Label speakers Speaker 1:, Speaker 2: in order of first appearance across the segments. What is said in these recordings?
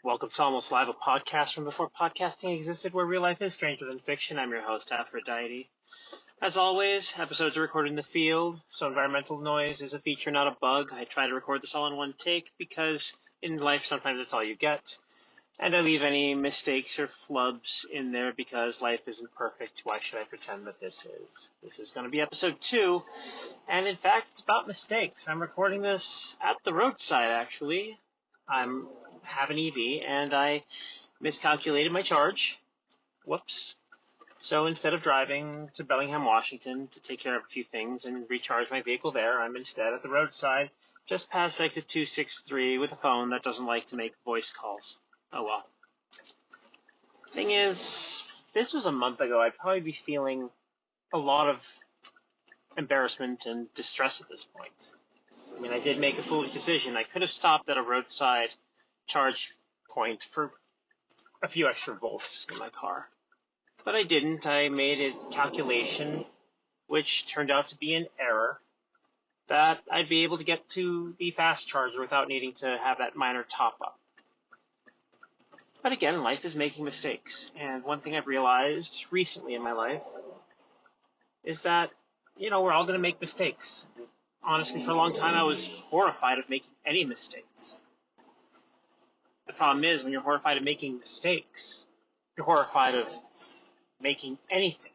Speaker 1: Welcome to Almost Live, a podcast from before podcasting existed where real life is stranger than fiction. I'm your host, Aphrodite. As always, episodes are recorded in the field, so environmental noise is a feature, not a bug. I try to record this all in one take because in life sometimes that's all you get. And I leave any mistakes or flubs in there because life isn't perfect. Why should I pretend that this is? This is going to be episode 2, and in fact, it's about mistakes. I'm recording this at the roadside, actually. I have an EV, and I miscalculated my charge. Whoops. So instead of driving to Bellingham, Washington to take care of a few things and recharge my vehicle there, I'm instead at the roadside, just past exit 263 with a phone that doesn't like to make voice calls. Oh well. Thing is, this was a month ago. I'd probably be feeling a lot of embarrassment and distress at this point. I mean, I did make a foolish decision. I could have stopped at a roadside charge point for a few extra volts in my car. But I didn't. I made a calculation, which turned out to be an error, that I'd be able to get to the fast charger without needing to have that minor top-up. But again, life is making mistakes. And one thing I've realized recently in my life is that, we're all going to make mistakes. Honestly, for a long time, I was horrified of making any mistakes. The problem is, when you're horrified of making mistakes, you're horrified of making anything,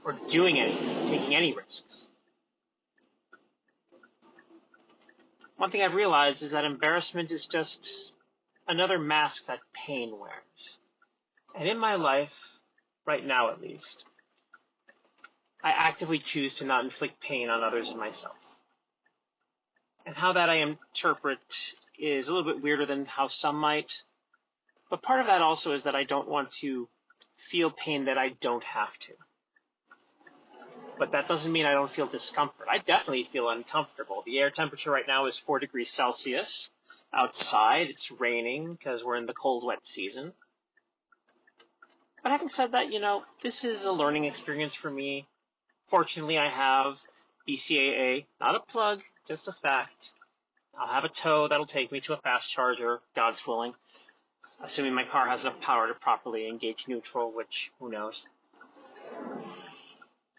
Speaker 1: or doing anything, taking any risks. One thing I've realized is that embarrassment is just another mask that pain wears. And in my life, right now at least, I actively choose to not inflict pain on others and myself. And how that I interpret is a little bit weirder than how some might. But part of that also is that I don't want to feel pain that I don't have to. But that doesn't mean I don't feel discomfort. I definitely feel uncomfortable. The air temperature right now is 4 degrees Celsius. Outside, it's raining because we're in the cold, wet season. But having said that, this is a learning experience for me. Fortunately, I have BCAA, not a plug, just a fact. I'll have a tow that'll take me to a fast charger, God's willing, assuming my car has enough power to properly engage neutral, which, who knows.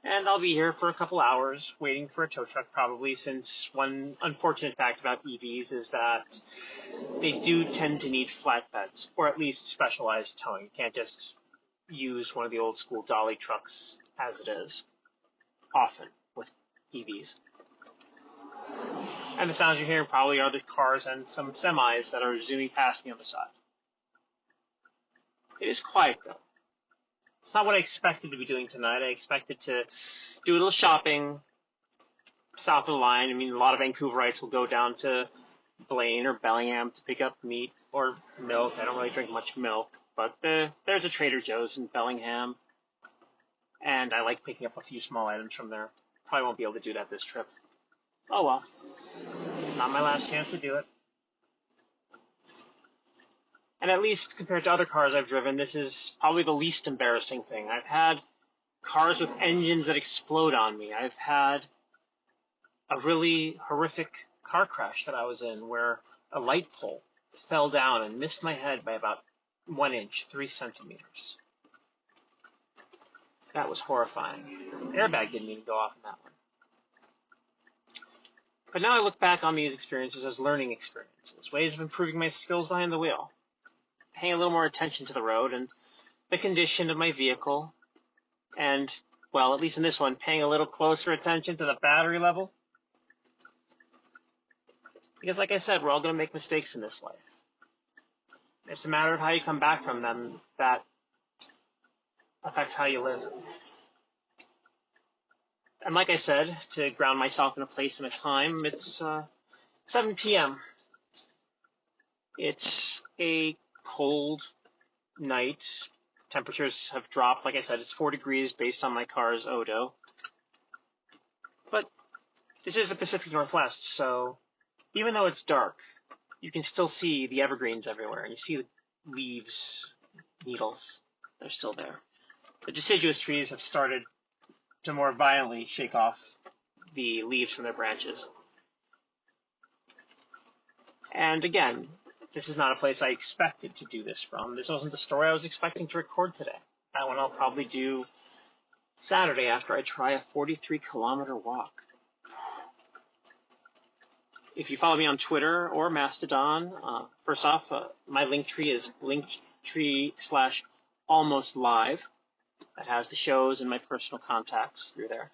Speaker 1: And I'll be here for a couple hours waiting for a tow truck probably, since one unfortunate fact about EVs is that they do tend to need flatbeds, or at least specialized towing. You can't just use one of the old school dolly trucks as it is, often with EVs. And the sounds you're hearing probably are the cars and some semis that are zooming past me on the side. It is quiet though. It's not what I expected to be doing tonight. I expected to do a little shopping south of the line. I mean, a lot of Vancouverites will go down to Blaine or Bellingham to pick up meat or milk. I don't really drink much milk, but there's a Trader Joe's in Bellingham, and I like picking up a few small items from there. Probably won't be able to do that this trip. Oh well. Not my last chance to do it. And at least compared to other cars I've driven, this is probably the least embarrassing thing. I've had cars with engines that explode on me. I've had a really horrific car crash that I was in where a light pole fell down and missed my head by about 1 inch, 3 centimeters. That was horrifying. The airbag didn't even go off in that one. But now I look back on these experiences as learning experiences, ways of improving my skills behind the wheel, paying a little more attention to the road and the condition of my vehicle, and, well, at least in this one, paying a little closer attention to the battery level. Because like I said, we're all going to make mistakes in this life. It's a matter of how you come back from them that affects how you live. And like I said, to ground myself in a place and a time, it's 7 p.m. It's a cold night. Temperatures have dropped. Like I said, it's 4 degrees based on my car's odo. But this is the Pacific Northwest, so even though it's dark, you can still see the evergreens everywhere, and you see the leaves, needles. They're still there. The deciduous trees have started to more violently shake off the leaves from their branches. And again, This is not a place I expected to do this from. This wasn't the story I was expecting to record today. That one I'll probably do Saturday after I try a 43-kilometer walk. If you follow me on Twitter or Mastodon, first off, my Linktree is linktree/almostlive. That has the shows and my personal contacts through there.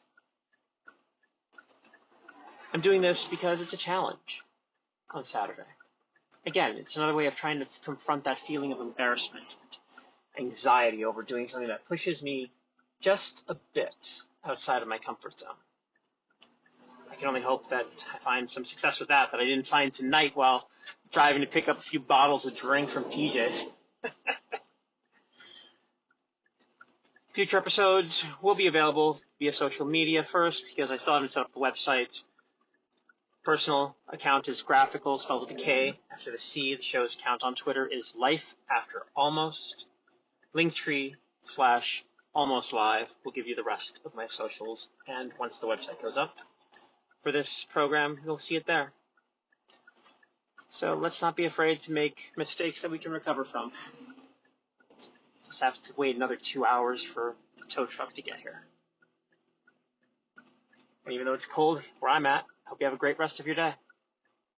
Speaker 1: I'm doing this because it's a challenge on Saturday. Again, it's another way of trying to confront that feeling of embarrassment and anxiety over doing something that pushes me just a bit outside of my comfort zone. I can only hope that I find some success with that I didn't find tonight while driving to pick up a few bottles of drink from TJ's. Future episodes will be available via social media first because I still haven't set up the website. Personal account is graphical, spelled with a K after the C. The show's account on Twitter is Life After Almost. Linktree/almostlive will give you the rest of my socials, and once the website goes up for this program, you'll see it there. So let's not be afraid to make mistakes that we can recover from. Just have to wait another 2 hours for the tow truck to get here. And even though it's cold where I'm at, I hope you have a great rest of your day.